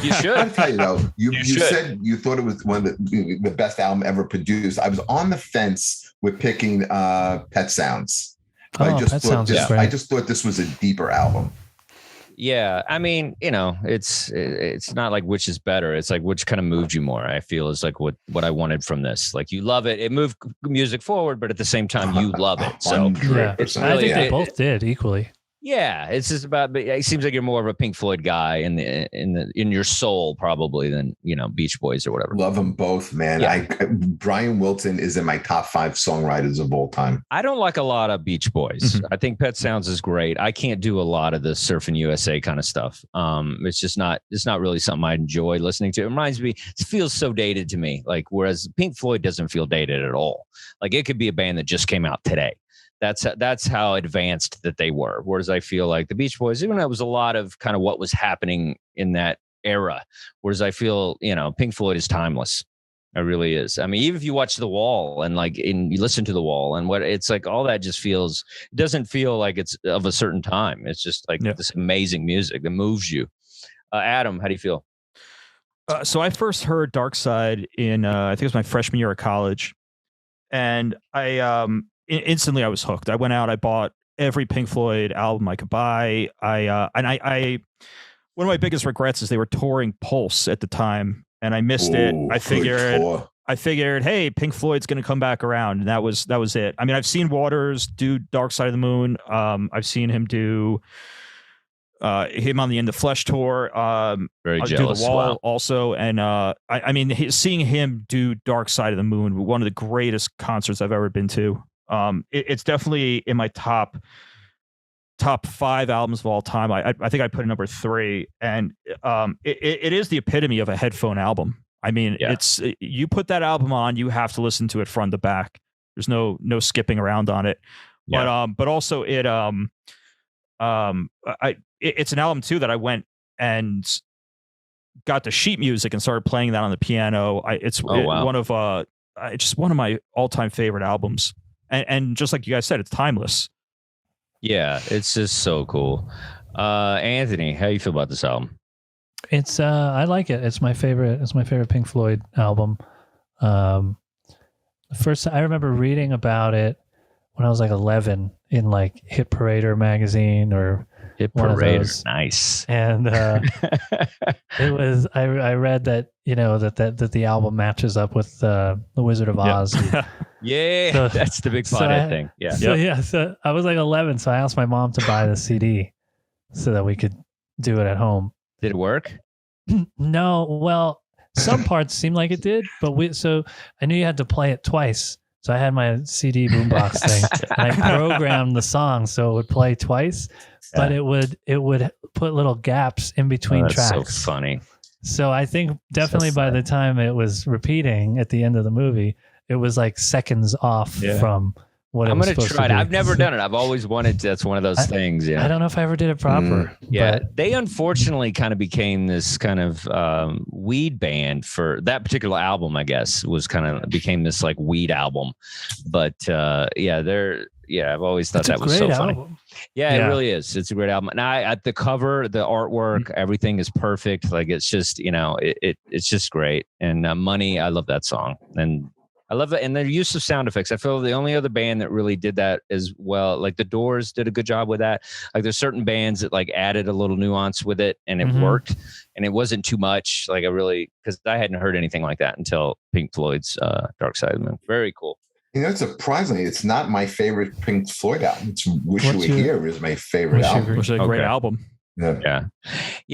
You should. I'll tell you though, you said you thought it was one of the best album ever produced. I was on the fence with picking Pet Sounds. I just thought this was a deeper album. Yeah, I mean, it's not like which is better. It's like which kind of moved you more. I feel is like what I wanted from this. Like you love it. It moved music forward, but at the same time, you love it. So I think they both did equally. Yeah, it's just about. It seems like you're more of a Pink Floyd guy in your soul, probably than Beach Boys or whatever. Love them both, man. Yeah. Brian Wilson is in my top 5 songwriters of all time. I don't like a lot of Beach Boys. Mm-hmm. I think Pet Sounds is great. I can't do a lot of the Surfing USA kind of stuff. It's just not. It's not really something I enjoy listening to. It reminds me. It feels so dated to me. Like whereas Pink Floyd doesn't feel dated at all. Like it could be a band that just came out today. That's how advanced that they were. Whereas I feel like the Beach Boys, even though it was a lot of kind of what was happening in that era. Whereas I feel, Pink Floyd is timeless. It really is. I mean, even if you watch The Wall and you listen to The Wall and what it's like, all that just it doesn't feel like it's of a certain time. It's just like this amazing music that moves you. Adam, how do you feel? So I first heard Dark Side in, I think it was my freshman year of college. And instantly I was hooked. I went out, I bought every Pink Floyd album I could buy. I one of my biggest regrets is they were touring Pulse at the time and I missed it. I figured, hey, Pink Floyd's going to come back around. And that was it. I mean, I've seen Waters do Dark Side of the Moon. I've seen him do him on the In the Flesh tour. Very jealous. Do The Wall also. And I mean, seeing him do Dark Side of the Moon, one of the greatest concerts I've ever been to. It's definitely in my top 5 albums of all time. I think I put it number 3, and it is the epitome of a headphone album. I mean, it's you put that album on, you have to listen to it front to back. There's no skipping around on it. Yeah. But also it's an album too that I went and got the sheet music and started playing that on the piano. One of my all-time favorite albums. And just like you guys said, it's timeless. Yeah, it's just so cool. Anthony, how you feel about this album? It's I like it. It's my favorite. It's my favorite Pink Floyd album. First, I remember reading about it when I was like 11 in like Hit Parader magazine or Hit Parader. Nice. And it was I read that that the album matches up with the Wizard of Oz. Yeah, so, that's the big pothead thing. Yeah. So I was like 11, so I asked my mom to buy the CD so that we could do it at home. Did it work? No. Well, some parts seemed like it did, but so I knew you had to play it twice. So I had my CD boombox thing, and I programmed the song so it would play twice, but it would put little gaps in between tracks. That's so funny. So I think definitely by the time it was repeating at the end of the movie, it was like seconds off from what I'm going to try it. I've never done it. I've always wanted to. That's one of those things. Yeah. I don't know if I ever did it proper. They unfortunately kind of became this kind of weed band for that particular album, I guess, became this like weed album. But I've always thought that was so funny. Yeah, it really is. It's a great album. And the cover, the artwork, everything is perfect. Like it's just, it's just great. And Money, I love that song. And I love it. And their use of sound effects. I feel the only other band that really did that as well, like the Doors did a good job with that. Like there's certain bands that like added a little nuance with it and it worked and it wasn't too much. Like because I hadn't heard anything like that until Pink Floyd's Dark Side of the Moon. Very cool. Surprisingly, it's not my favorite Pink Floyd album. It's Wish You Were Here is my favorite album. Which is a great album. Yeah.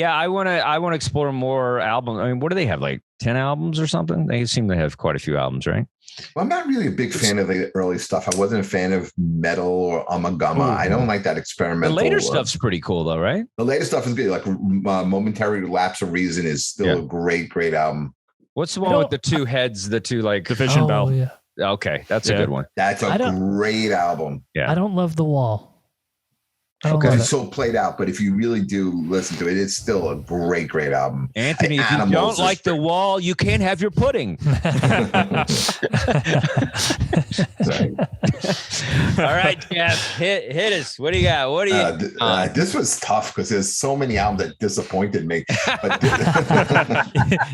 I want to explore more albums. I mean, what do they have? Like 10 albums or something? They seem to have quite a few albums, right? Well, I'm not really a big fan of the early stuff. I wasn't a fan of metal or Amagama. I don't like that experimental. The later stuff's pretty cool, though, right? The later stuff is good. Like Momentary Lapse of Reason is still a great album. What's the one with the two heads? The two like Division Bell. Yeah. Okay, that's a good one. That's a great album. Yeah, I don't love The Wall. It's so played out, but if you really do listen to it, it's still a great album. Anthony, if you don't like The Wall, you can't have your pudding. right, Jeff, hit us. What do you got? What do you? This was tough because there's so many albums that disappointed me. But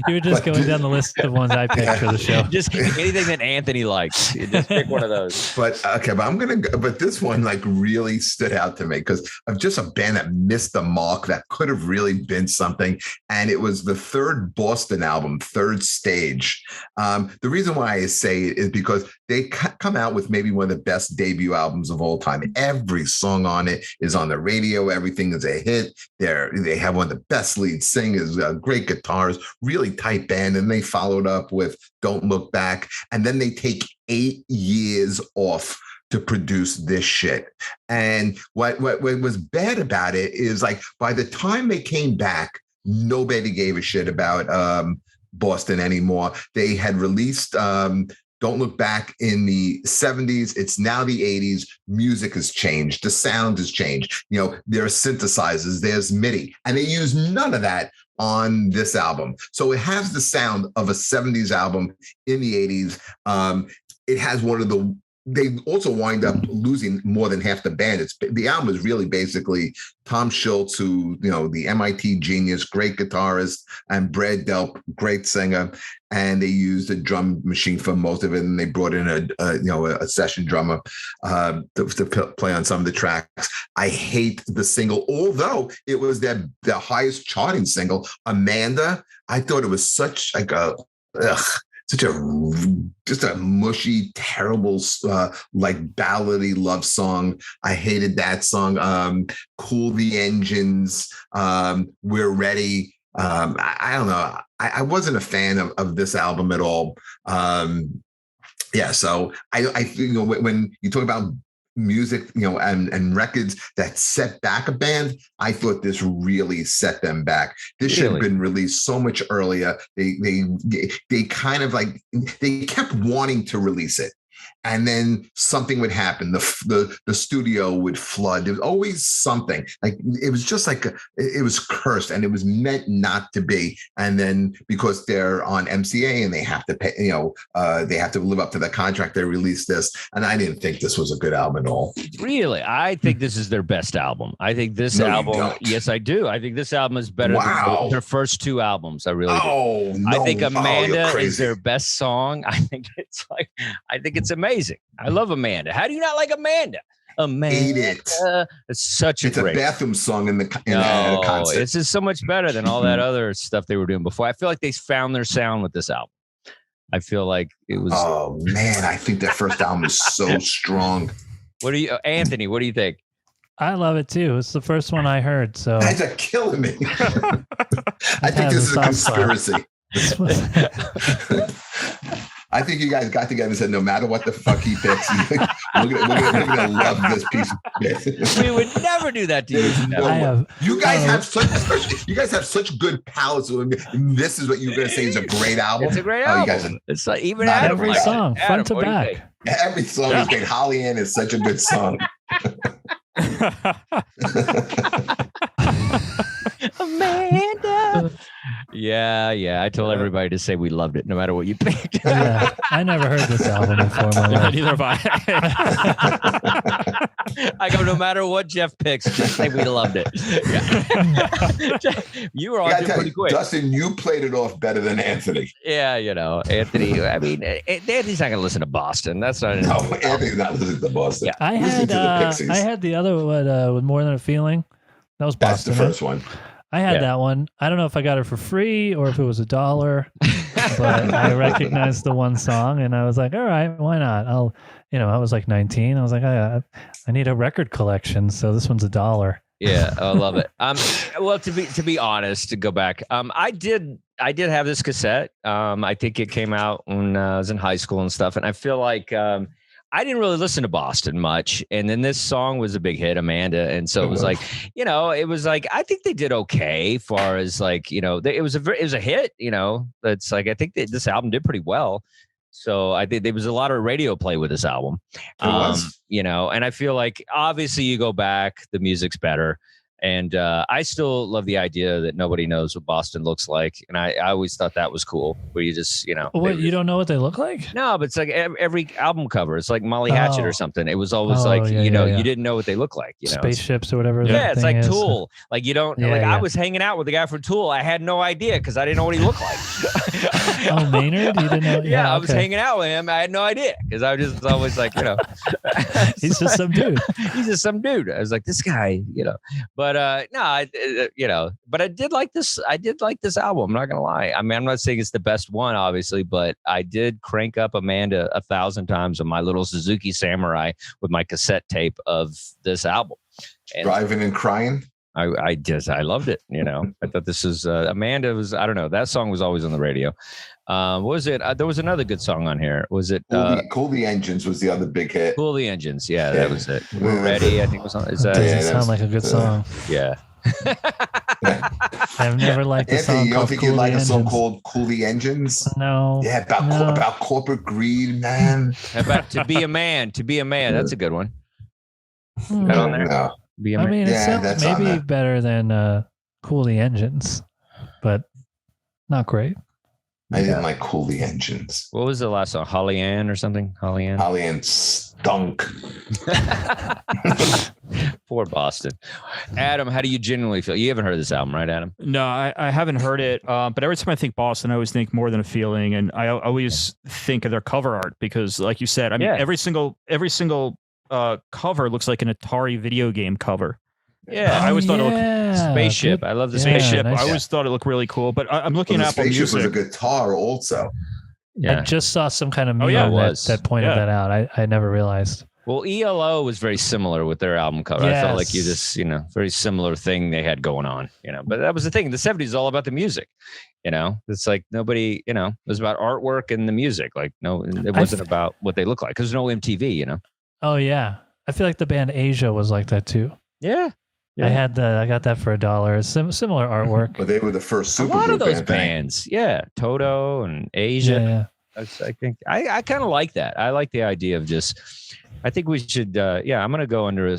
you were just going down the list of ones I picked for the show. Just anything that Anthony likes. You just pick one of those. But I'm gonna go. But this one like really stood out to me because of just a band that missed the mark that could have really been something. And it was the third Boston album, Third Stage. The reason why I say it is because they come out with maybe one of the best debut albums of all time. Every song on it is on the radio. Everything is a hit. They have one of the best lead singers, great guitars, really tight band. And they followed up with Don't Look Back. And then they take 8 years off to produce this shit. And what was bad about it is like by the time they came back, nobody gave a shit about Boston anymore. They had released Don't Look Back in the 70s. It's now the 80s. Music has changed. The sound has changed. There are synthesizers, there's MIDI, and they use none of that on this album. So it has the sound of a 70s album in the 80s. It has they also wind up losing more than half the band. The album is really basically Tom Schultz, who, the MIT genius, great guitarist, and Brad Delp, great singer. And they used a drum machine for most of it. And they brought in a session drummer to play on some of the tracks. I hate the single, although it was their highest charting single, Amanda. I thought it was such like just a mushy, terrible, like ballady love song. I hated that song. Cool the Engines. We're Ready. I don't know. I wasn't a fan of this album at all. So I when you talk about music, and records that set back a band, I thought this really set them back. This should have been released so much earlier. They kind of like, they kept wanting to release it. And then something would happen. The studio would flood. There was always something. Like it was just like it was cursed, and it was meant not to be. And then because they're on MCA and they have to pay, they have to live up to the contract, they released this. And I didn't think this was a good album at all. Really, I think this is their best album. I think this album. Yes, I do. I think this album is better than their first two albums. I really do. No. I think Amanda is their best song. I think it's amazing. I love Amanda. How do you not like Amanda? Amanda. Hate it. It's a bathroom song in a concert. It's just so much better than all that other stuff they were doing before. I feel like they found their sound with this album. I feel like it was. Oh man, I think their first album is so strong. Anthony? What do you think? I love it too. It's the first one I heard. So you guys are killing me. I think this is a conspiracy. I think you guys got together and said, no matter what the fuck he picks, we're gonna love this piece of shit. We would never do that to you. You guys have such good palates. This is what you're gonna say is a great album. It's a great album. It's like even Adam, every song, front to back. Every song is great. Holly Ann is such a good song. Amanda. Yeah. I told everybody to say we loved it, no matter what you picked. Yeah, I never heard this album before in my life. Neither have I. I go, no matter what Jeff picks, just say we loved it. Yeah. You were on pretty quick. Dustin, you played it off better than Anthony. Yeah, Anthony. I mean, Anthony's not going to listen to Boston. That's not. No, Anthony's not listening to Boston. Yeah. I had the other one with More Than a Feeling. That was Boston. That's the first one. I had that one. I don't know if I got it for free or if it was $1, but I recognized the one song and I was like, all right, why not? I was like 19. I was like, I need a record collection. So this one's $1. Yeah. I love it. Well, to be honest, to go back, I did have this cassette. I think it came out when I was in high school and stuff. And I feel like, I didn't really listen to Boston much. And then this song was a big hit, Amanda. And so it was like, it was like, I think they did okay far as like, it was a hit, it's like, I think this album did pretty well. So I think there was a lot of radio play with this album, and I feel like obviously you go back, the music's better. And I still love the idea that nobody knows what Boston looks like. And I always thought that was cool, where you just, What, you don't know what they look like? No, but it's like every album cover. It's like Molly Hatchet or something. It was always you didn't know what they look like. Spaceships or whatever. Yeah, it's like Tool. Like you don't, I was hanging out with the guy from Tool. I had no idea because I didn't know what he looked like. Oh, Maynard? You didn't know? Yeah, I was hanging out with him. I had no idea because I was just always like, he's just some dude. He's just some dude. I was like, this guy, But but I did like this. I did like this album. I'm not gonna lie. I mean, I'm not saying it's the best one, obviously, but I did crank up Amanda 1,000 times on my little Suzuki Samurai with my cassette tape of this album. And driving and crying. I loved it. I thought this was Amanda was, I don't know. That song was always on the radio. What was it? There was another good song on here. Was it Cool the Engines was the other big hit. Cool the Engines. Yeah, that was it. We're Ready, I think was on. Is that doesn't sound like a good song. Yeah. I've never liked a song. You don't think you'd like a song called Cool the Engines? No. Yeah, about corporate greed, man. About To Be a Man. That's a good one. That on there? No. I mean, it sounds maybe better than Cool the Engines, but not great. I didn't like Cool the Engines. What was the last song? Holly Ann or something? Holly Ann stunk. Poor Boston. Adam, how do you genuinely feel? You haven't heard this album, right, Adam? No, I haven't heard it. But every time I think Boston, I always think More Than a Feeling, and I always think of their cover art because, like you said, I mean, every single cover looks like an Atari video game cover. Yeah, I always thought it looked spaceship. I love the spaceship. Nice. I always thought it looked really cool. But I'm looking at Apple Music. Music. Was a guitar also. Yeah. I just saw some kind of meme that pointed that out. I never realized. Well, ELO was very similar with their album cover. Yes. I felt like you just, very similar thing they had going on, But that was the thing. The 70s is all about the music, It's like nobody, it was about artwork and the music. Like, no, it wasn't about what they look like because there's no MTV, Oh, yeah. I feel like the band Asia was like that, too. Yeah. I got that for $1. Similar artwork. But they were the first super a lot of those bands. Yeah. Toto and Asia. Yeah. I think I kind of like that. I like the idea of I think we should, I'm going to go under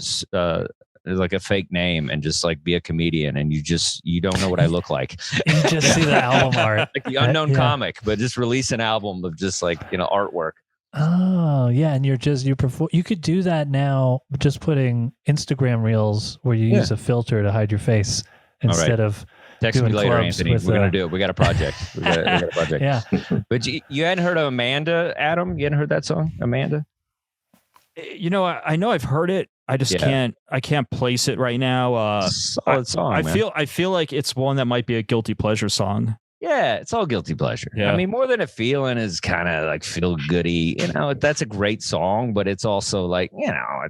like a fake name and just like be a comedian and you don't know what I look like. You just see the album art. Like the unknown comic, but just release an album of just like, artwork. Oh yeah, and you could do that now, just putting Instagram reels where you use a filter to hide your face instead of text me later, Anthony. We're gonna do it. We got a project. We got a project. Yeah. But you hadn't heard of Amanda, Adam? You hadn't heard that song, Amanda? I know I've heard it. I just can't place it right now. Solid song. I feel like it's one that might be a guilty pleasure song. Yeah, it's all guilty pleasure. Yeah. I mean, More Than a Feeling is kind of like feel goody. That's a great song, but it's also like, I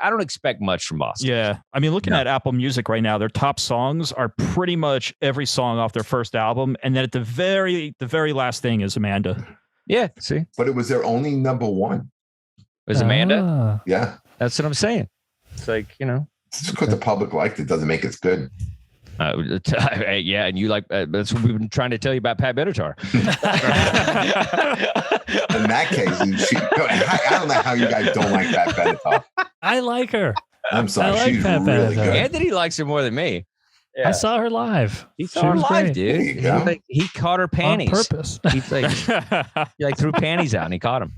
don't expect much from Boston. Yeah. I mean, looking at Apple Music right now, their top songs are pretty much every song off their first album. And then at the very last thing is Amanda. Yeah. See, but it was their only number one. Was Amanda? Yeah. That's what I'm saying. It's like, Just because the public liked it doesn't make it good. And you like that's what we've been trying to tell you about Pat Benatar. In that case, I don't know how you guys don't like Pat Benatar. I like her. I'm sorry, she's Pat really good. Anthony likes her more than me. Yeah. I saw her live. He saw her live, dude. He caught her panties on purpose. He threw panties out and he caught them.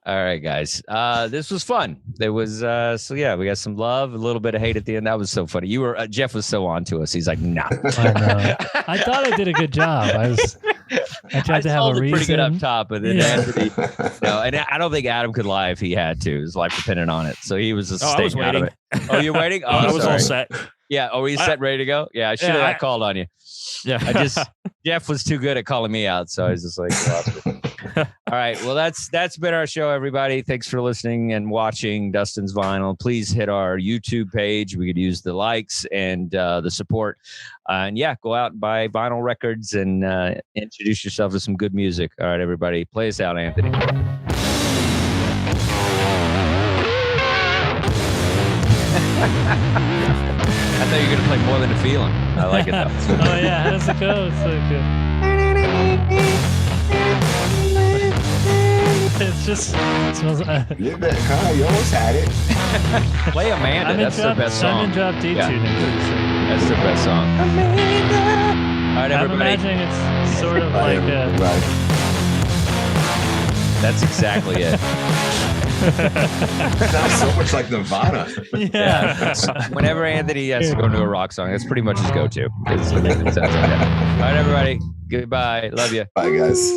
All right, guys. This was fun. There was we got some love, a little bit of hate at the end. That was so funny. You were Jeff was so on to us. He's like, nah. I know. I thought I did a good job. I tried to have a reason. Pretty good up top, but then Anthony, and I don't think Adam could lie if he had to. His life depended on it. So he was just staying out of it. Oh, you're waiting? Oh, I was all set. Yeah. Oh, were you set, ready to go? Yeah, I should have called on you. Yeah. Jeff was too good at calling me out, so I was just like, all right. Well, that's been our show, everybody. Thanks for listening and watching Dustin's Vinyl. Please hit our YouTube page. We could use the likes and the support. And go out and buy vinyl records and introduce yourself to some good music. All right, everybody. Play us out, Anthony. I thought you were going to play More Than a Feeling. I like it, though. Oh, yeah. How does it go? It's so good. It's just just smells. You almost had it. Play Amanda. That's their best song. I'm in drop D tuning. That's their best song. Amanda. All right, everybody. I'm imagining it's sort of like a. That's exactly it. Sounds so much like Nirvana. Yeah. Whenever Anthony has to go into a rock song, that's pretty much his go-to. All right, everybody. Goodbye. Love you. Bye, guys.